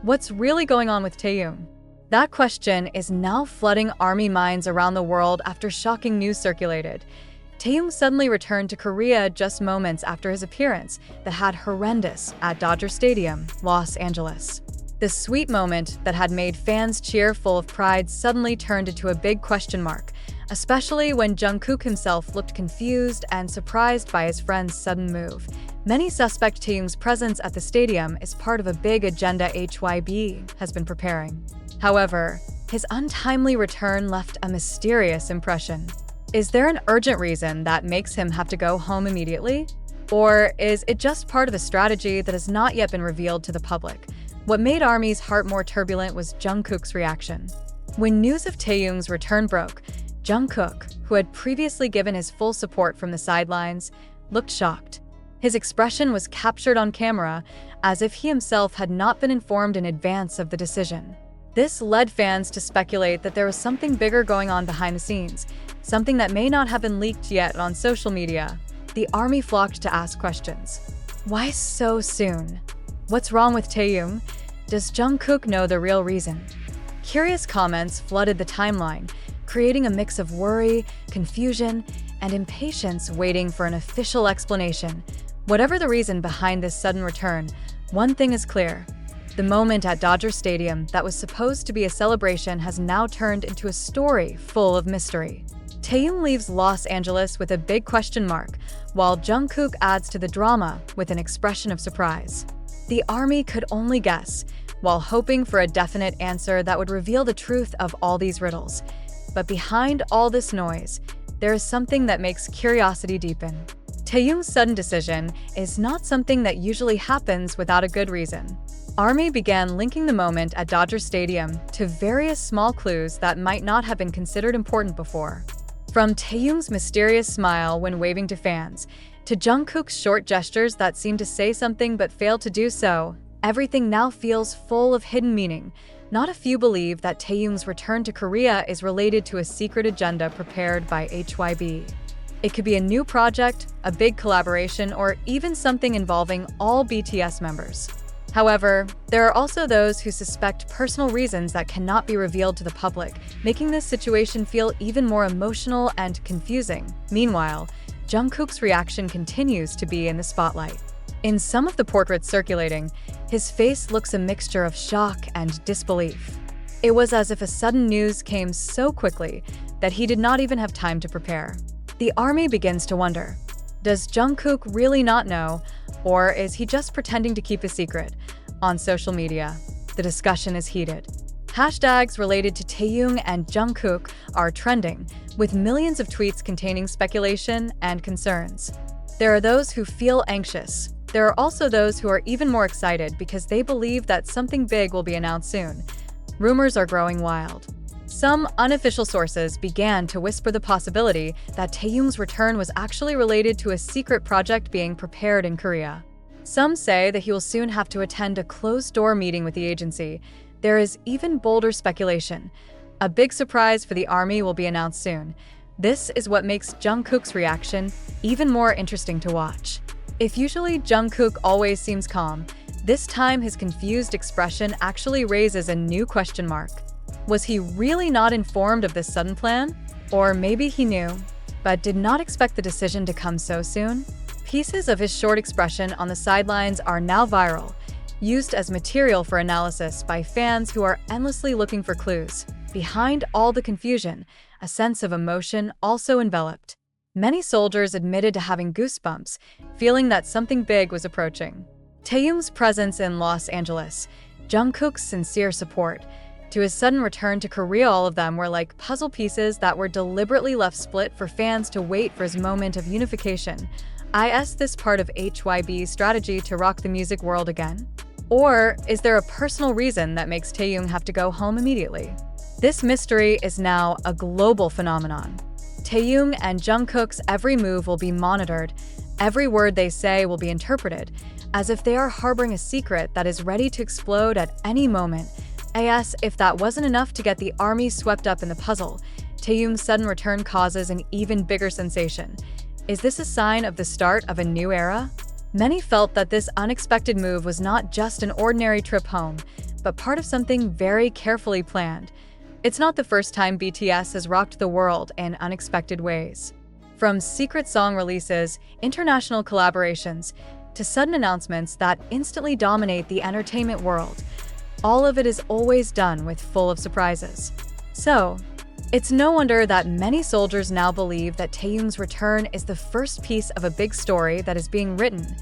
What's really going on with Taehyung? That question is now flooding ARMY minds around the world after shocking news circulated. Taehyung suddenly returned to Korea just moments after his appearance that had horrendous at Dodger Stadium, Los Angeles. The sweet moment that had made fans cheer full of pride suddenly turned into a big question mark, especially when Jungkook himself looked confused and surprised by his friend's sudden move. Many suspect Taehyung's presence at the stadium is part of a big agenda HYB has been preparing. However, his untimely return left a mysterious impression. Is there an urgent reason that makes him have to go home immediately? Or is it just part of a strategy that has not yet been revealed to the public? What made ARMY's heart more turbulent was Jungkook's reaction. When news of Taehyung's return broke, Jungkook, who had previously given his full support from the sidelines, looked shocked. His expression was captured on camera, as if he himself had not been informed in advance of the decision. This led fans to speculate that there was something bigger going on behind the scenes, something that may not have been leaked yet on social media. The ARMY flocked to ask questions. Why so soon? What's wrong with Taehyung? Does Jungkook know the real reason? Curious comments flooded the timeline, creating a mix of worry, confusion, and impatience waiting for an official explanation. Whatever the reason behind this sudden return, one thing is clear. The moment at Dodger Stadium that was supposed to be a celebration has now turned into a story full of mystery. Taehyung leaves Los Angeles with a big question mark, while Jungkook adds to the drama with an expression of surprise. The ARMY could only guess, while hoping for a definite answer that would reveal the truth of all these riddles. But behind all this noise, there is something that makes curiosity deepen. Taehyung's sudden decision is not something that usually happens without a good reason. ARMY began linking the moment at Dodger Stadium to various small clues that might not have been considered important before. From Taehyung's mysterious smile when waving to fans, to Jungkook's short gestures that seemed to say something but failed to do so, everything now feels full of hidden meaning. Not a few believe that Taehyung's return to Korea is related to a secret agenda prepared by HYB. It could be a new project, a big collaboration, or even something involving all BTS members. However, there are also those who suspect personal reasons that cannot be revealed to the public, making this situation feel even more emotional and confusing. Meanwhile, Jungkook's reaction continues to be in the spotlight. In some of the portraits circulating, his face looks a mixture of shock and disbelief. It was as if a sudden news came so quickly that he did not even have time to prepare. The ARMY begins to wonder, does Jungkook really not know, or is he just pretending to keep a secret? On social media, the discussion is heated. Hashtags related to Taehyung and Jungkook are trending, with millions of tweets containing speculation and concerns. There are those who feel anxious. There are also those who are even more excited because they believe that something big will be announced soon. Rumors are growing wild. Some unofficial sources began to whisper the possibility that Taehyung's return was actually related to a secret project being prepared in Korea. Some say that he will soon have to attend a closed-door meeting with the agency. There is even bolder speculation. A big surprise for the ARMY will be announced soon. This is what makes Jungkook's reaction even more interesting to watch. If usually Jungkook always seems calm, this time his confused expression actually raises a new question mark. Was he really not informed of this sudden plan? Or maybe he knew, but did not expect the decision to come so soon? Pieces of his short expression on the sidelines are now viral, used as material for analysis by fans who are endlessly looking for clues. Behind all the confusion, a sense of emotion also enveloped. Many soldiers admitted to having goosebumps, feeling that something big was approaching. Taehyung's presence in Los Angeles, Jungkook's sincere support, to his sudden return to Korea, all of them were like puzzle pieces that were deliberately left split for fans to wait for his moment of unification. Is this part of HYB's strategy to rock the music world again? Or is there a personal reason that makes Taehyung have to go home immediately? This mystery is now a global phenomenon. Taehyung and Jungkook's every move will be monitored, every word they say will be interpreted, as if they are harboring a secret that is ready to explode at any moment. If that wasn't enough to get the ARMY swept up in the puzzle, Taehyung's sudden return causes an even bigger sensation. Is this a sign of the start of a new era? Many felt that this unexpected move was not just an ordinary trip home, but part of something very carefully planned. It's not the first time BTS has rocked the world in unexpected ways. From secret song releases, international collaborations, to sudden announcements that instantly dominate the entertainment world, all of it is always done with full of surprises. So, it's no wonder that many soldiers now believe that Taehyung's return is the first piece of a big story that is being written.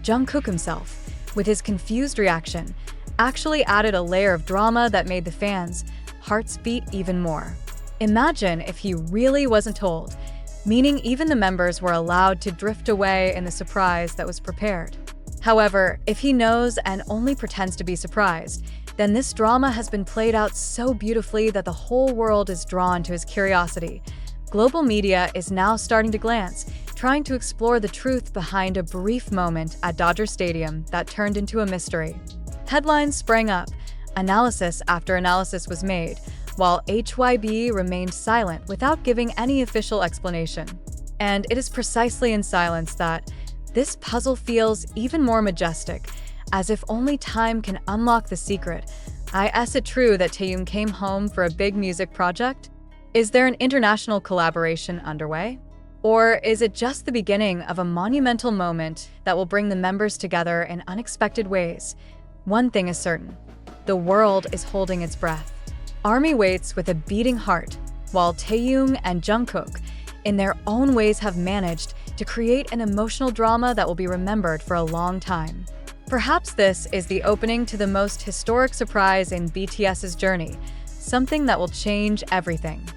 Jungkook himself, with his confused reaction, actually added a layer of drama that made the fans' hearts beat even more. Imagine if he really wasn't told, meaning even the members were allowed to drift away in the surprise that was prepared. However, if he knows and only pretends to be surprised, then this drama has been played out so beautifully that the whole world is drawn to his curiosity. Global media is now starting to glance, trying to explore the truth behind a brief moment at Dodger Stadium that turned into a mystery. Headlines sprang up, analysis after analysis was made, while HYB remained silent without giving any official explanation. And it is precisely in silence that this puzzle feels even more majestic, as if only time can unlock the secret. Is it true that Taehyung came home for a big music project? Is there an international collaboration underway? Or is it just the beginning of a monumental moment that will bring the members together in unexpected ways? One thing is certain: the world is holding its breath. ARMY waits with a beating heart, while Taehyung and Jungkook, in their own ways, have managed to create an emotional drama that will be remembered for a long time. Perhaps this is the opening to the most historic surprise in BTS's journey, something that will change everything.